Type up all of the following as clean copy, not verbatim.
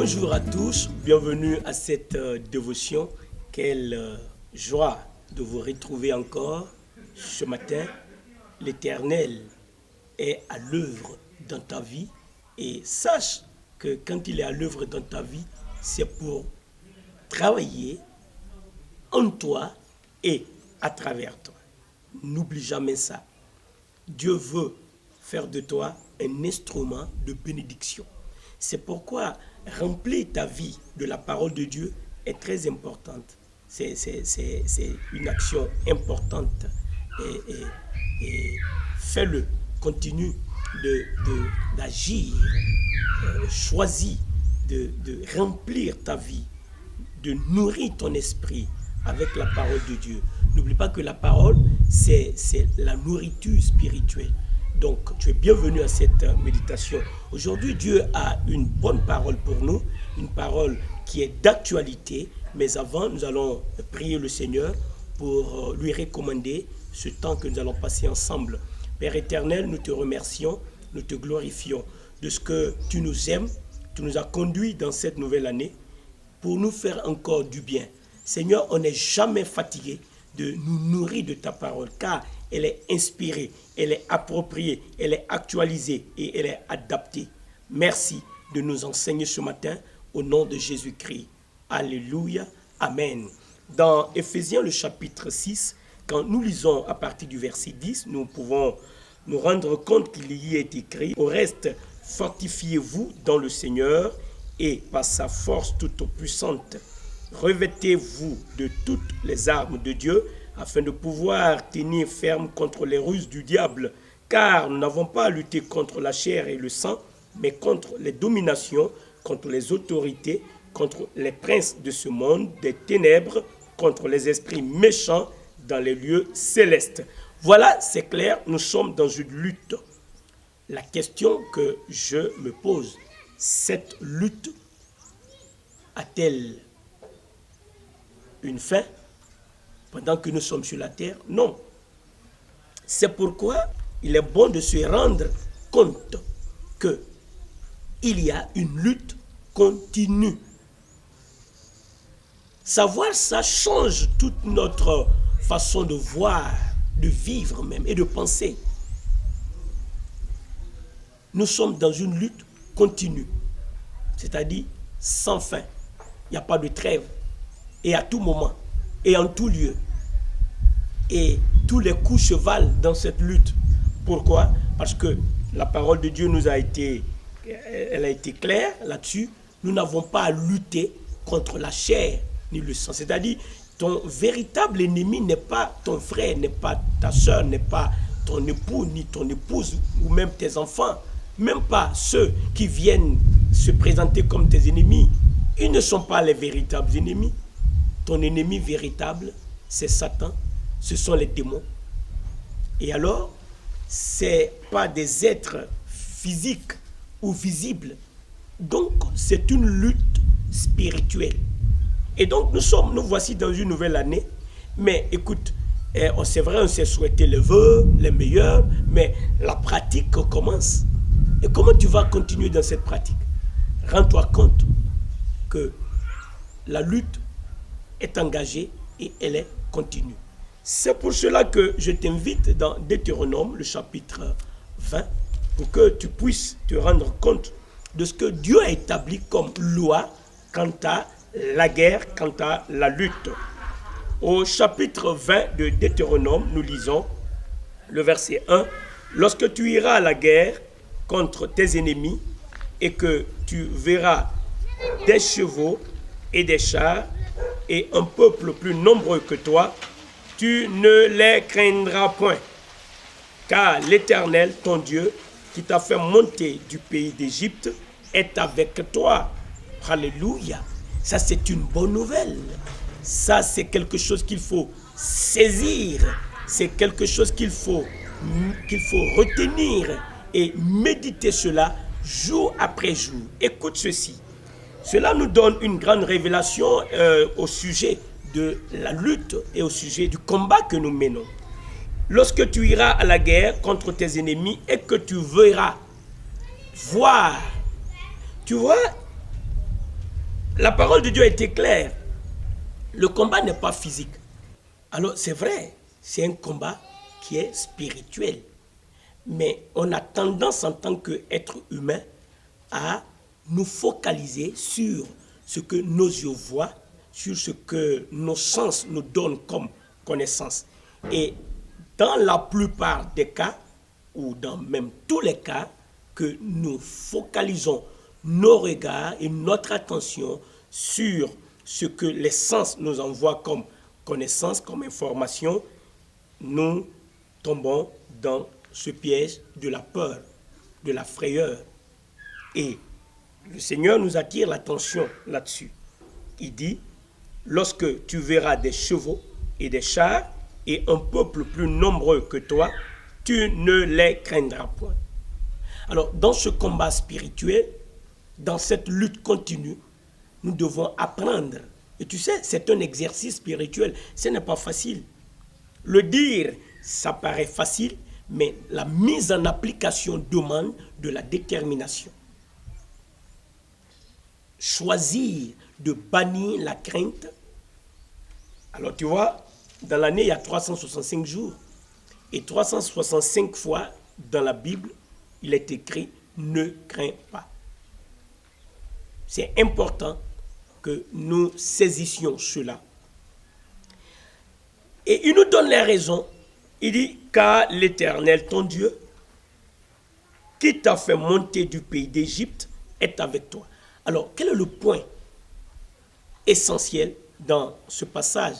Bonjour à tous, bienvenue à cette dévotion. Quelle joie de vous retrouver encore ce matin. L'Éternel est à l'œuvre dans ta vie et sache que quand il est à l'œuvre dans ta vie, c'est pour travailler en toi et à travers toi. N'oublie jamais ça. Dieu veut faire de toi un instrument de bénédiction. C'est pourquoi remplir ta vie de la parole de Dieu est très importante. C'est une action importante. Et fais-le. Continue d'agir. Choisis de remplir ta vie, de nourrir ton esprit avec la parole de Dieu. N'oublie pas que la parole, c'est la nourriture spirituelle. Donc, tu es bienvenu à cette méditation. Aujourd'hui, Dieu a une bonne parole pour nous, une parole qui est d'actualité. Mais avant, nous allons prier le Seigneur pour lui recommander ce temps que nous allons passer ensemble. Père éternel, nous te remercions, nous te glorifions de ce que tu nous aimes, tu nous as conduits dans cette nouvelle année pour nous faire encore du bien. Seigneur, on n'est jamais fatigué de nous nourrir de ta parole, car elle est inspirée, elle est appropriée, elle est actualisée et elle est adaptée. Merci de nous enseigner ce matin au nom de Jésus-Christ. Alléluia. Amen. Dans Éphésiens, le chapitre 6, quand nous lisons à partir du verset 10, nous pouvons nous rendre compte qu'il y est écrit « Au reste, fortifiez-vous dans le Seigneur et par sa force toute puissante. Revêtez-vous de toutes les armes de Dieu afin de pouvoir tenir ferme contre les ruses du diable, car nous n'avons pas à lutter contre la chair et le sang, mais contre les dominations, contre les autorités, contre les princes de ce monde, des ténèbres, contre les esprits méchants dans les lieux célestes. » Voilà, c'est clair, nous sommes dans une lutte. La question que je me pose, cette lutte a-t-elle une fin pendant que nous sommes sur la terre? Non. C'est pourquoi il est bon de se rendre compte que il y a une lutte continue. Savoir ça change toute notre façon de voir, de vivre même et de penser. Nous sommes dans une lutte continue, c'est-à-dire sans fin. Il n'y a pas de trêve. Et à tout moment, et en tout lieu. Et tous les coups chevalent dans cette lutte. Pourquoi? Parce que la parole de Dieu elle a été claire là-dessus. Nous n'avons pas à lutter contre la chair ni le sang. C'est-à-dire, ton véritable ennemi n'est pas ton frère, n'est pas ta soeur, n'est pas ton époux, ni ton épouse, ou même tes enfants. Même pas ceux qui viennent se présenter comme tes ennemis. Ils ne sont pas les véritables ennemis. Ton ennemi véritable, c'est Satan, ce sont les démons. Et alors, ce n'est pas des êtres physiques ou visibles. Donc, c'est une lutte spirituelle. Et donc, nous voici dans une nouvelle année. Mais écoute, c'est vrai, on s'est souhaité les vœux, les meilleurs, mais la pratique commence. Et comment tu vas continuer dans cette pratique? Rends-toi compte que la lutte est engagée et elle est continue. C'est pour cela que je t'invite dans Deutéronome, le chapitre 20, pour que tu puisses te rendre compte de ce que Dieu a établi comme loi quant à la guerre, quant à la lutte. Au chapitre 20 de Deutéronome, nous lisons le verset 1. « Lorsque tu iras à la guerre contre tes ennemis et que tu verras des chevaux et des chars, et un peuple plus nombreux que toi, tu ne les craindras point. Car l'Éternel, ton Dieu, qui t'a fait monter du pays d'Égypte, est avec toi. » Alléluia. Ça, c'est une bonne nouvelle. Ça, c'est quelque chose qu'il faut saisir. C'est quelque chose qu'il faut retenir et méditer cela jour après jour. Écoute ceci. Cela nous donne une grande révélation au sujet de la lutte et au sujet du combat que nous menons. Lorsque tu iras à la guerre contre tes ennemis et que tu verras voir, tu vois, la parole de Dieu a été claire. Le combat n'est pas physique. Alors c'est vrai, c'est un combat qui est spirituel. Mais on a tendance en tant qu'être humain à nous focaliser sur ce que nos yeux voient, sur ce que nos sens nous donnent comme connaissance. Et dans la plupart des cas, ou dans même tous les cas, que nous focalisons nos regards et notre attention sur ce que les sens nous envoient comme connaissance, comme information, nous tombons dans ce piège de la peur, de la frayeur. Et le Seigneur nous attire l'attention là-dessus. Il dit, lorsque tu verras des chevaux et des chars et un peuple plus nombreux que toi, tu ne les craindras point. Alors, dans ce combat spirituel, dans cette lutte continue, nous devons apprendre. Et tu sais, c'est un exercice spirituel. Ce n'est pas facile. Le dire, ça paraît facile, mais la mise en application demande de la détermination. Choisir de bannir la crainte. Alors tu vois, dans l'année, il y a 365 jours. Et 365 fois dans la Bible, il est écrit « ne crains pas ». C'est important que nous saisissions cela. Et il nous donne les raisons. Il dit « car l'Éternel, ton Dieu, qui t'a fait monter du pays d'Égypte, est avec toi ». Alors, quel est le point essentiel dans ce passage?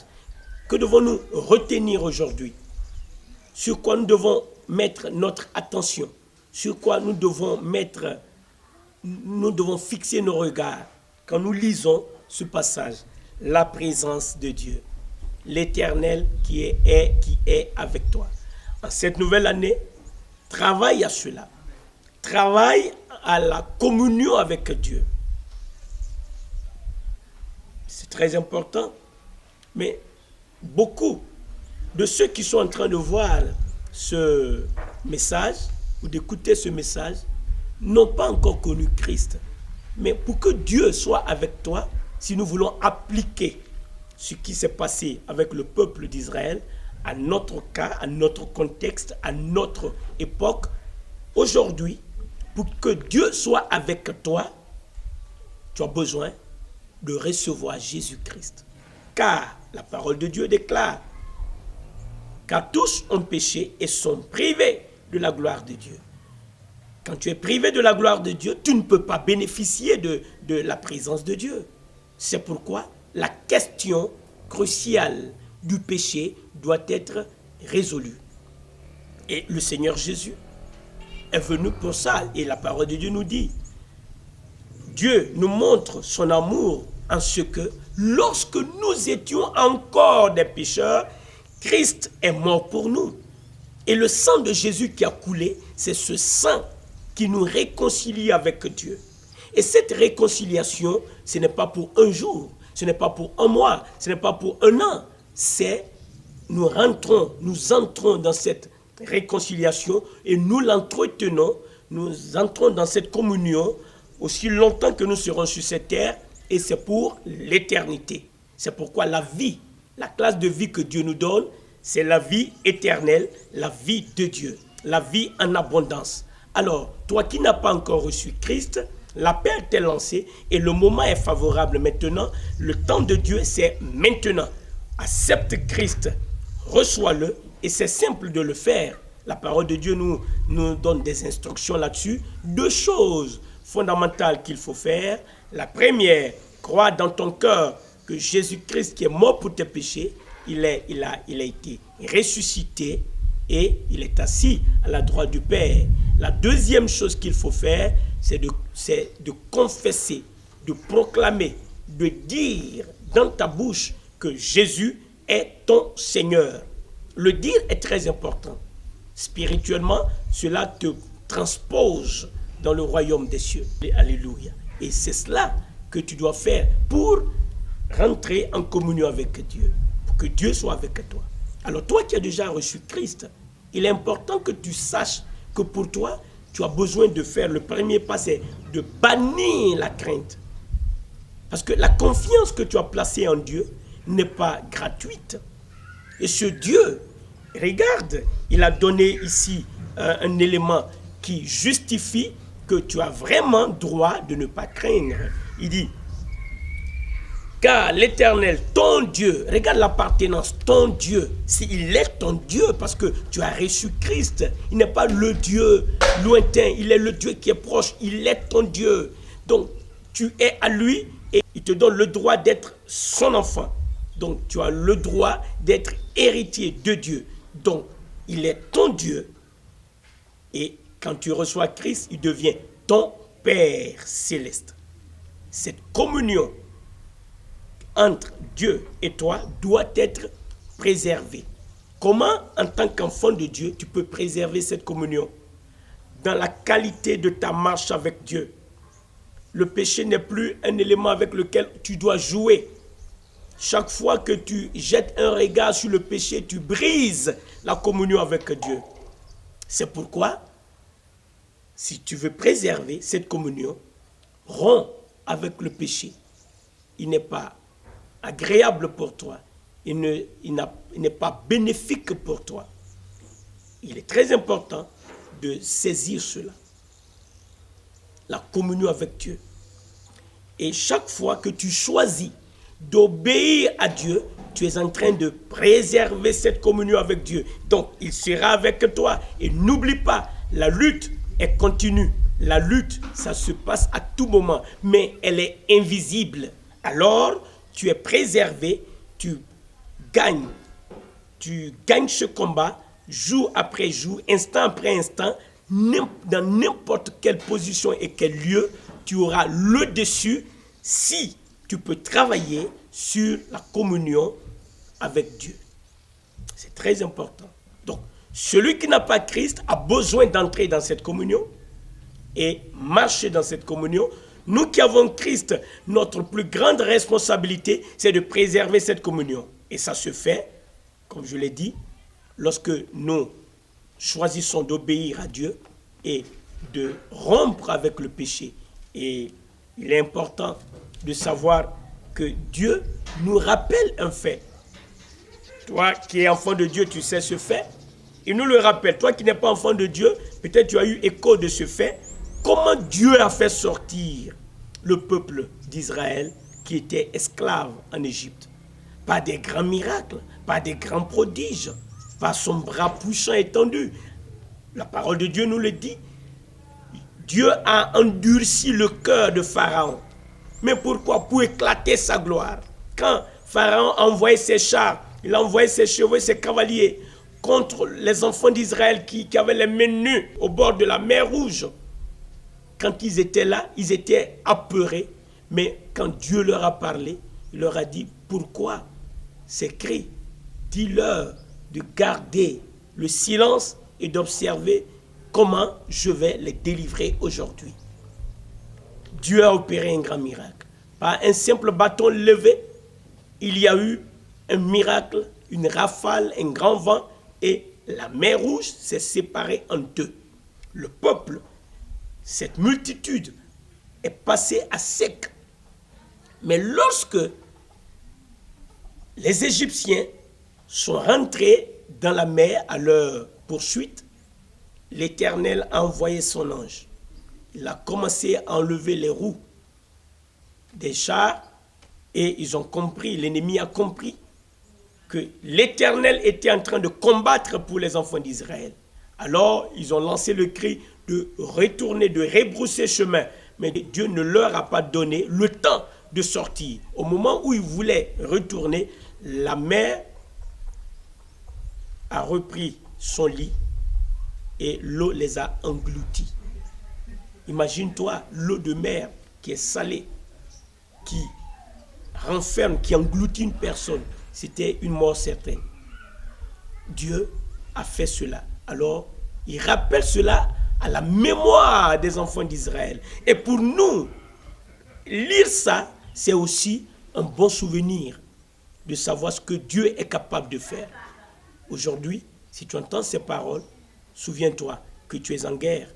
Que devons-nous retenir aujourd'hui? Sur quoi nous devons mettre notre attention? Sur quoi nous devons fixer nos regards quand nous lisons ce passage? La présence de Dieu, l'Éternel qui est avec toi. En cette nouvelle année, travaille à cela. Travaille à la communion avec Dieu. C'est très important. Mais beaucoup de ceux qui sont en train de voir ce message ou d'écouter ce message n'ont pas encore connu Christ. Mais pour que Dieu soit avec toi, si nous voulons appliquer ce qui s'est passé avec le peuple d'Israël à notre cas, à notre contexte, à notre époque, aujourd'hui, pour que Dieu soit avec toi, tu as besoin de recevoir Jésus-Christ. Car la parole de Dieu déclare, car tous ont péché et sont privés de la gloire de Dieu. Quand tu es privé de la gloire de Dieu, tu ne peux pas bénéficier de la présence de Dieu. C'est pourquoi la question cruciale du péché doit être résolue. Et le Seigneur Jésus est venu pour ça. Et la parole de Dieu nous dit, Dieu nous montre son amour en ce que lorsque nous étions encore des pécheurs, Christ est mort pour nous. Et le sang de Jésus qui a coulé, c'est ce sang qui nous réconcilie avec Dieu. Et cette réconciliation, ce n'est pas pour un jour, ce n'est pas pour un mois, ce n'est pas pour un an. C'est, nous entrons dans cette réconciliation et nous l'entretenons, nous entrons dans cette communion aussi longtemps que nous serons sur cette terre, et c'est pour l'éternité. C'est pourquoi la vie, la classe de vie que Dieu nous donne, c'est la vie éternelle, la vie de Dieu, la vie en abondance. Alors, toi qui n'as pas encore reçu Christ, l'appel t'est lancé et le moment est favorable maintenant. Le temps de Dieu, c'est maintenant. Accepte Christ, reçois-le et c'est simple de le faire. La parole de Dieu nous donne des instructions là-dessus. 2 choses fondamentales qu'il faut faire. La première, crois dans ton cœur que Jésus-Christ qui est mort pour tes péchés, il a été ressuscité et il est assis à la droite du Père. La deuxième chose qu'il faut faire, c'est de confesser, de proclamer, de dire dans ta bouche que Jésus est ton Seigneur. Le dire est très important. Spirituellement, cela te transpose dans le royaume des cieux. Alléluia. Et c'est cela que tu dois faire pour rentrer en communion avec Dieu, pour que Dieu soit avec toi. Alors toi qui as déjà reçu Christ, il est important que tu saches que pour toi, tu as besoin de faire le premier pas, c'est de bannir la crainte. Parce que la confiance que tu as placée en Dieu n'est pas gratuite. Et ce Dieu, regarde, il a donné ici un élément qui justifie que tu as vraiment droit de ne pas craindre. Il dit, car l'Éternel, ton Dieu, regarde l'appartenance, ton Dieu, il est ton Dieu parce que tu as reçu Christ. Il n'est pas le Dieu lointain, il est le Dieu qui est proche, il est ton Dieu. Donc, tu es à lui et il te donne le droit d'être son enfant. Donc, tu as le droit d'être héritier de Dieu. Donc, il est ton Dieu. Et quand tu reçois Christ, il devient ton Père céleste. Cette communion entre Dieu et toi doit être préservée. Comment, en tant qu'enfant de Dieu, tu peux préserver cette communion? Dans la qualité de ta marche avec Dieu. Le péché n'est plus un élément avec lequel tu dois jouer. Chaque fois que tu jettes un regard sur le péché, tu brises la communion avec Dieu. C'est pourquoi, si tu veux préserver cette communion, romps avec le péché. Il n'est pas agréable pour toi. Il n'est pas bénéfique pour toi. Il est très important de saisir cela. La communion avec Dieu. Et chaque fois que tu choisis d'obéir à Dieu, tu es en train de préserver cette communion avec Dieu. Donc, il sera avec toi. Et n'oublie pas, la lutte est continue. La lutte, ça se passe à tout moment, mais elle est invisible. Alors, tu es préservé, tu gagnes ce combat jour après jour, instant après instant, dans n'importe quelle position et quel lieu, tu auras le dessus si tu peux travailler sur la communion avec Dieu. C'est très important. Donc, celui qui n'a pas Christ a besoin d'entrer dans cette communion et marcher dans cette communion. Nous qui avons Christ, notre plus grande responsabilité, c'est de préserver cette communion. Et ça se fait, comme je l'ai dit, lorsque nous choisissons d'obéir à Dieu et de rompre avec le péché. Et il est important de savoir que Dieu nous rappelle un fait. Toi qui es enfant de Dieu, tu sais ce fait. Il nous le rappelle. Toi qui n'es pas enfant de Dieu, peut-être tu as eu écho de ce fait. Comment Dieu a fait sortir le peuple d'Israël qui était esclave en Égypte? Pas des grands miracles, pas des grands prodiges, pas son bras puissant étendu. La parole de Dieu nous le dit. Dieu a endurci le cœur de Pharaon. Mais pourquoi? Pour éclater sa gloire. Quand Pharaon a envoyé ses chars, il a envoyé ses chevaux, ses cavaliers contre les enfants d'Israël qui avaient les mains nues au bord de la mer Rouge. Quand ils étaient là, ils étaient apeurés. Mais quand Dieu leur a parlé, il leur a dit, pourquoi c'est écrit? Dis-leur de garder le silence et d'observer comment je vais les délivrer aujourd'hui. Dieu a opéré un grand miracle. Par un simple bâton levé, il y a eu un miracle, une rafale, un grand vent, et la mer Rouge s'est séparée en deux. Le peuple, cette multitude, est passée à sec. Mais lorsque les Égyptiens sont rentrés dans la mer à leur poursuite, l'Éternel a envoyé son ange. Il a commencé à enlever les roues des chars et ils ont compris, l'ennemi a compris que l'Éternel était en train de combattre pour les enfants d'Israël. Alors, ils ont lancé le cri de retourner, de rebrousser chemin. Mais Dieu ne leur a pas donné le temps de sortir. Au moment où ils voulaient retourner, la mer a repris son lit et l'eau les a engloutis. Imagine-toi l'eau de mer qui est salée, qui renferme, qui engloutit une personne. C'était une mort certaine. Dieu a fait cela. Alors, il rappelle cela à la mémoire des enfants d'Israël. Et pour nous, lire ça, c'est aussi un bon souvenir de savoir ce que Dieu est capable de faire. Aujourd'hui, si tu entends ces paroles, souviens-toi que tu es en guerre,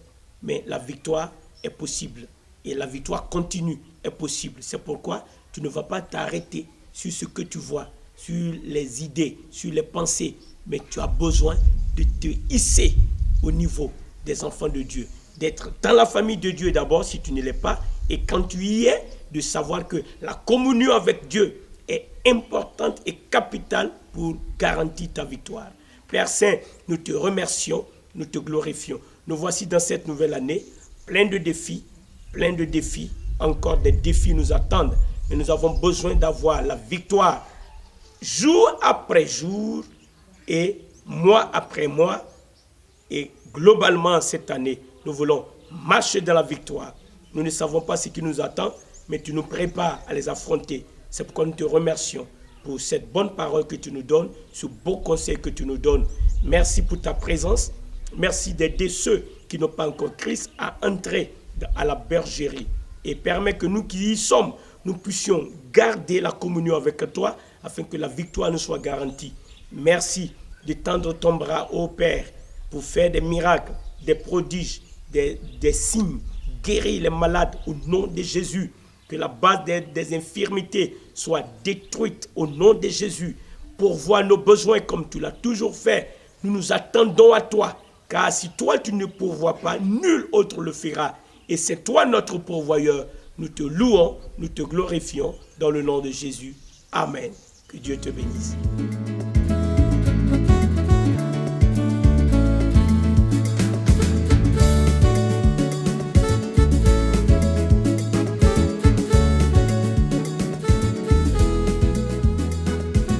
mais la victoire est possible. Et la victoire continue est possible. C'est pourquoi tu ne vas pas t'arrêter sur ce que tu vois, sur les idées, sur les pensées, mais tu as besoin de te hisser au niveau des enfants de Dieu, d'être dans la famille de Dieu d'abord si tu ne l'es pas, et quand tu y es, de savoir que la communion avec Dieu est importante et capitale pour garantir ta victoire. Père Saint, nous te remercions, nous te glorifions. Nous voici dans cette nouvelle année, plein de défis, encore des défis nous attendent, mais nous avons besoin d'avoir la victoire jour après jour et mois après mois, et globalement cette année, nous voulons marcher dans la victoire. Nous ne savons pas ce qui nous attend, mais tu nous prépares à les affronter. C'est pourquoi nous te remercions pour cette bonne parole que tu nous donnes, ce beau conseil que tu nous donnes. Merci pour ta présence. Merci d'aider ceux qui n'ont pas encore Christ à entrer à la bergerie. Et permets que nous qui y sommes, nous puissions garder la communion avec toi afin que la victoire nous soit garantie. Merci de tendre ton bras, ô Père, pour faire des miracles, des prodiges, des signes, guérir les malades au nom de Jésus. Que la base des infirmités soit détruite au nom de Jésus. Pourvoir nos besoins comme tu l'as toujours fait. Nous nous attendons à toi. Car si toi tu ne pourvois pas, nul autre le fera. Et c'est toi notre pourvoyeur. Nous te louons, nous te glorifions dans le nom de Jésus. Amen. Que Dieu te bénisse.